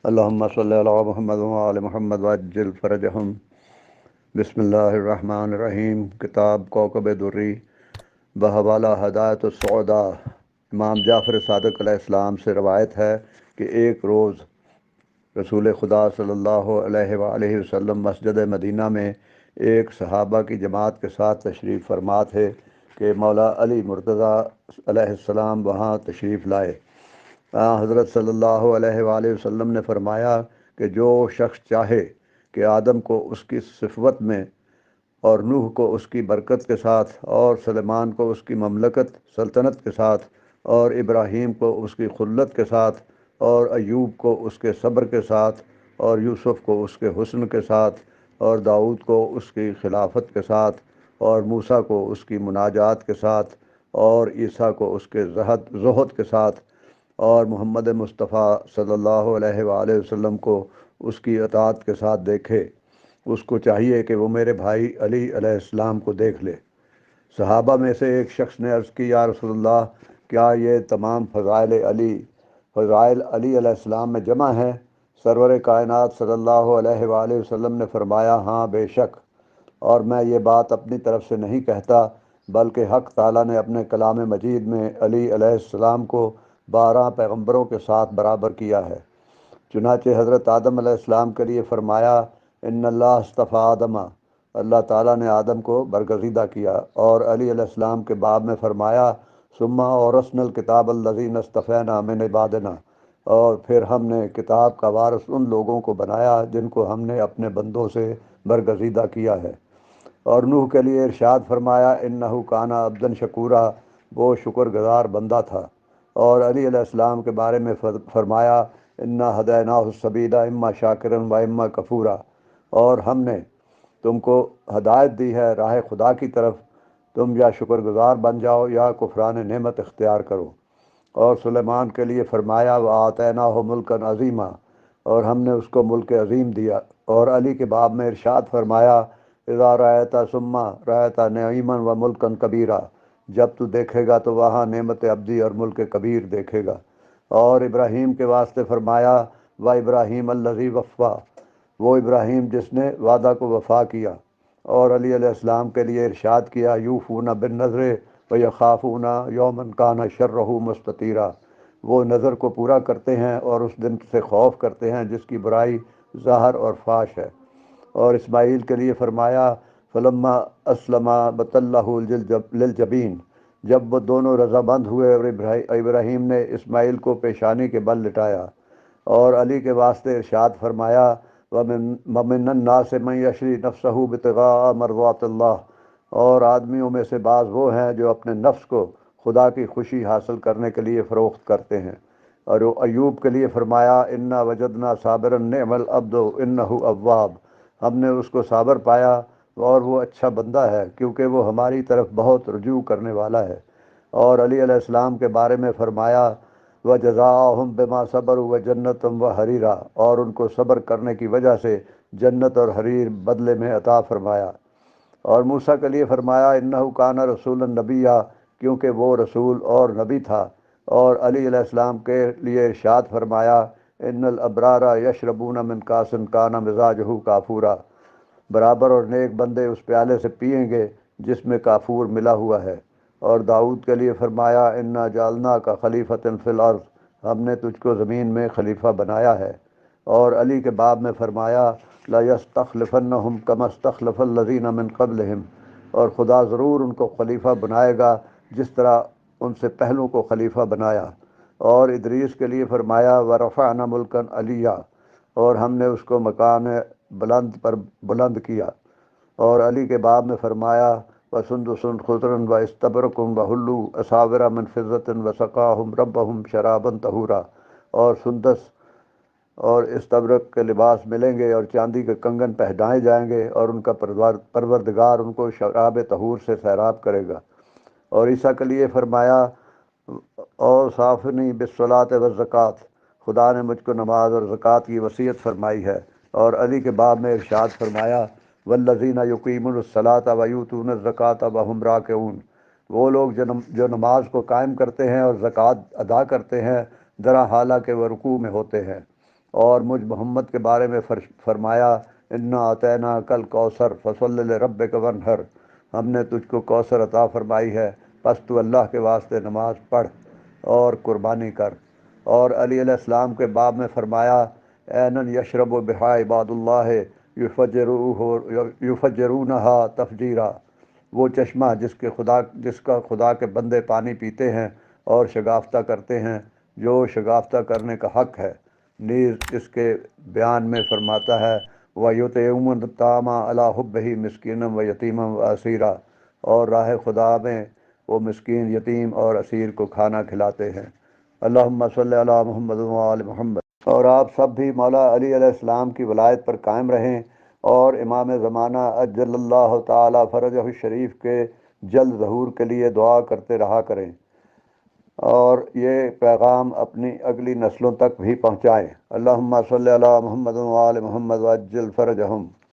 اللہم صلی علی محمد وعلی محمد وعجل فرجہم۔ بسم اللہ الرحمن الرحیم۔ کتاب کوکب دری بحوالہ ہدایت السعداء۔ امام جعفر صادق علیہ السلام سے روایت ہے کہ ایک روز رسول خدا صلی اللہ علیہ وآلہ وسلم مسجد مدینہ میں ایک صحابہ کی جماعت کے ساتھ تشریف فرما تھے کہ مولا علی مرتضیٰ علیہ السلام وہاں تشریف لائے۔ حضرت صلی اللہ علیہ وآلہ وسلم نے فرمایا کہ جو شخص چاہے کہ آدم کو اس کی صفوت میں اور نوح کو اس کی برکت کے ساتھ اور سلیمان کو اس کی مملکت سلطنت کے ساتھ اور ابراہیم کو اس کی خلت کے ساتھ اور ایوب کو اس کے صبر کے ساتھ اور یوسف کو اس کے حسن کے ساتھ اور داؤد کو اس کی خلافت کے ساتھ اور موسیٰ کو اس کی مناجات کے ساتھ اور عیسیٰ کو اس کے زہد کے ساتھ اور محمد مصطفیٰ صلی اللہ علیہ وآلہ وسلم کو اس کی اطاعت کے ساتھ دیکھے، اس کو چاہیے کہ وہ میرے بھائی علی علیہ السلام کو دیکھ لے۔ صحابہ میں سے ایک شخص نے عرض کی، یا رسول اللہ، کیا یہ تمام فضائل علی علیہ السلام میں جمع ہیں؟ سرور کائنات صلی اللہ علیہ وآلہ وسلم نے فرمایا، ہاں بے شک، اور میں یہ بات اپنی طرف سے نہیں کہتا، بلکہ حق تعالیٰ نے اپنے کلام مجید میں علی علیہ السلام کو 12 پیغمبروں کے ساتھ برابر کیا ہے۔ چنانچہ حضرت آدم علیہ السلام کے لیے فرمایا، ان اللہ اصطفیٰ آدم، اللہ تعالیٰ نے آدم کو برگزیدہ کیا، اور علی علیہ السلام کے باب میں فرمایا، ثم اورثنا الکتاب الذین اصطفینا من عبادنا، اور پھر ہم نے کتاب کا وارث ان لوگوں کو بنایا جن کو ہم نے اپنے بندوں سے برگزیدہ کیا ہے۔ اور نوح کے لیے ارشاد فرمایا، انہ کان عبدا شکورا، وہ شکر گزار بندہ تھا۔ اور علی علیہ السلام کے بارے میں فرمایا، انا ہدیناہ السبیل اما شاکرا و اما کفورا، اور ہم نے تم کو ہدایت دی ہے راہ خدا کی طرف، تم یا شکر گزار بن جاؤ یا کفران نعمت اختیار کرو۔ اور سلیمان کے لیے فرمایا، وآتیناہ ملکا عظیما، اور ہم نے اس کو ملک عظیم دیا۔ اور علی کے باب میں ارشاد فرمایا، اذا رأیت ثم رأیت نعیما و ملکا کبیرا، جب تو دیکھے گا تو وہاں نعمت ابدی اور ملک کبیر دیکھے گا۔ اور ابراہیم کے واسطے فرمایا، و ابراہیم الذی وفا، وہ ابراہیم جس نے وعدہ کو وفا کیا۔ اور علی علیہ السلام کے لیے ارشاد کیا، یوفون بالنذر و یخافون یوما کان شرہ مستطیرا، وہ نظر کو پورا کرتے ہیں اور اس دن سے خوف کرتے ہیں جس کی برائی ظاہر اور فاش ہے۔ اور اسماعیل کے لیے فرمایا، فلما اسلما بتلہ للجبین، جب وہ دونوں رضامند ہوئے اور ابراہیم نے اسماعیل کو پیشانی کے بل لٹایا۔ اور علی کے واسطے ارشاد فرمایا، وَمِنَ النَّاسِ مَن يَشْرِي نَفْسَهُ ابْتِغَاءَ مَرْضَاتِ اللَّهِ، اور آدمیوں میں سے بعض وہ ہیں جو اپنے نفس کو خدا کی خوشی حاصل کرنے کے لیے فروخت کرتے ہیں۔ اور ایوب کے لیے فرمایا، انا وجدنا صابرا نعم العبد انہ اواب، ہم نے اس کو صابر پایا اور وہ اچھا بندہ ہے کیونکہ وہ ہماری طرف بہت رجوع کرنے والا ہے۔ اور علی علیہ السلام کے بارے میں فرمایا، وَجَزَاءَهُمْ بِمَا صَبَرُوا وَجَنَّةً وَحَرِيرًا، اور ان کو صبر کرنے کی وجہ سے جنت اور حریر بدلے میں عطا فرمایا۔ اور موسیٰ کے لیے فرمایا، انہ کان رسول نبی، کیونکہ وہ رسول اور نبی تھا۔ اور علی علیہ السلام کے لیے ارشاد فرمایا، ان الابرار یشربون من کاس کان مزاجہ کافورا، برابر اور نیک بندے اس پیالے سے پئیں گے جس میں کافور ملا ہوا ہے۔ اور داؤد کے لیے فرمایا، انا جعلناک خلیفۃ فی الارض، ہم نے تجھ کو زمین میں خلیفہ بنایا ہے۔ اور علی کے باب میں فرمایا، لَيَسْتَخْلِفَنَّهُمْ كَمَا اسْتَخْلَفَ الَّذِينَ مِن قَبْلِهِمْ، اور خدا ضرور ان کو خلیفہ بنائے گا جس طرح ان سے پہلوں کو خلیفہ بنایا۔ اور ادریس کے لیے فرمایا، وَرَفَعْنَا مُلْكًا عَلِيًّا، اور ہم نے اس کو مکان بلند پر بلند کیا۔ اور علی کے باب میں فرمایا، وَسُنْدُسٌ خُضْرٌ وَإِسْتَبْرَقٌ وَحُلُّوا أَسَاوِرَ مِن فِضَّةٍ وَسَقَاهُمْ رَبُّهُمْ شَرَابًا طَهُورًا، اور سندس اور استبرق کے لباس ملیں گے اور چاندی کے کنگن پہنائے جائیں گے، اور ان کا پروردگار ان کو شراب طہور سے سیراب کرے گا۔ اور عیسیٰ کے لیے فرمایا، اوصافنی بالصلاۃ والزکوٰۃ، خدا نے مجھ کو نماز اور زکوٰۃ کی وصیت فرمائی ہے۔ اور علی کے باب میں ارشاد فرمایا، والذین یقیمون الصلاۃ ویؤتون الزکوٰۃ وہم راکعون، وہ لوگ جو نماز کو قائم کرتے ہیں اور زکوٰۃ ادا کرتے ہیں درا حالہ کہ وہ رکوع میں ہوتے ہیں۔ اور مجھ محمد کے بارے میں فرمایا انا اعطیناک کل کوثر فصل لربک ونحر، ہم نے تجھ کو کوثر عطا فرمائی ہے، پس تو اللہ کے واسطے نماز پڑھ اور قربانی کر۔ اور علی علیہ السلام کے باب میں فرمایا اینن یشرب بہا عباد اللہ یفجرونہا تفجیرا، وہ چشمہ جس کا خدا کے بندے پانی پیتے ہیں اور شگافتہ کرتے ہیں، جو شگافتہ کرنے کا حق ہے۔ نیز اس کے بیان میں فرماتا ہے وَيُطْعِمُونَ الطَّعَامَ عَلَىٰ حُبِّهِ مِسْكِینًا وَیتیمًا وَاسِیرًا، اور راہ خدا میں وہ مسکین، یتیم اور اسیر کو کھانا کھلاتے ہیں۔ اللہم صلی علی محمد وآل محمد۔ اور آپ سب بھی مولا علی علیہ السلام کی ولایت پر قائم رہیں اور امام زمانہ عجل اللہ تعالی فرجہ الشریف کے جلد ظہور کے لیے دعا کرتے رہا کریں، اور یہ پیغام اپنی اگلی نسلوں تک بھی پہنچائیں۔ اللہم صلی علی محمد وآل محمد وعجل فرجہم۔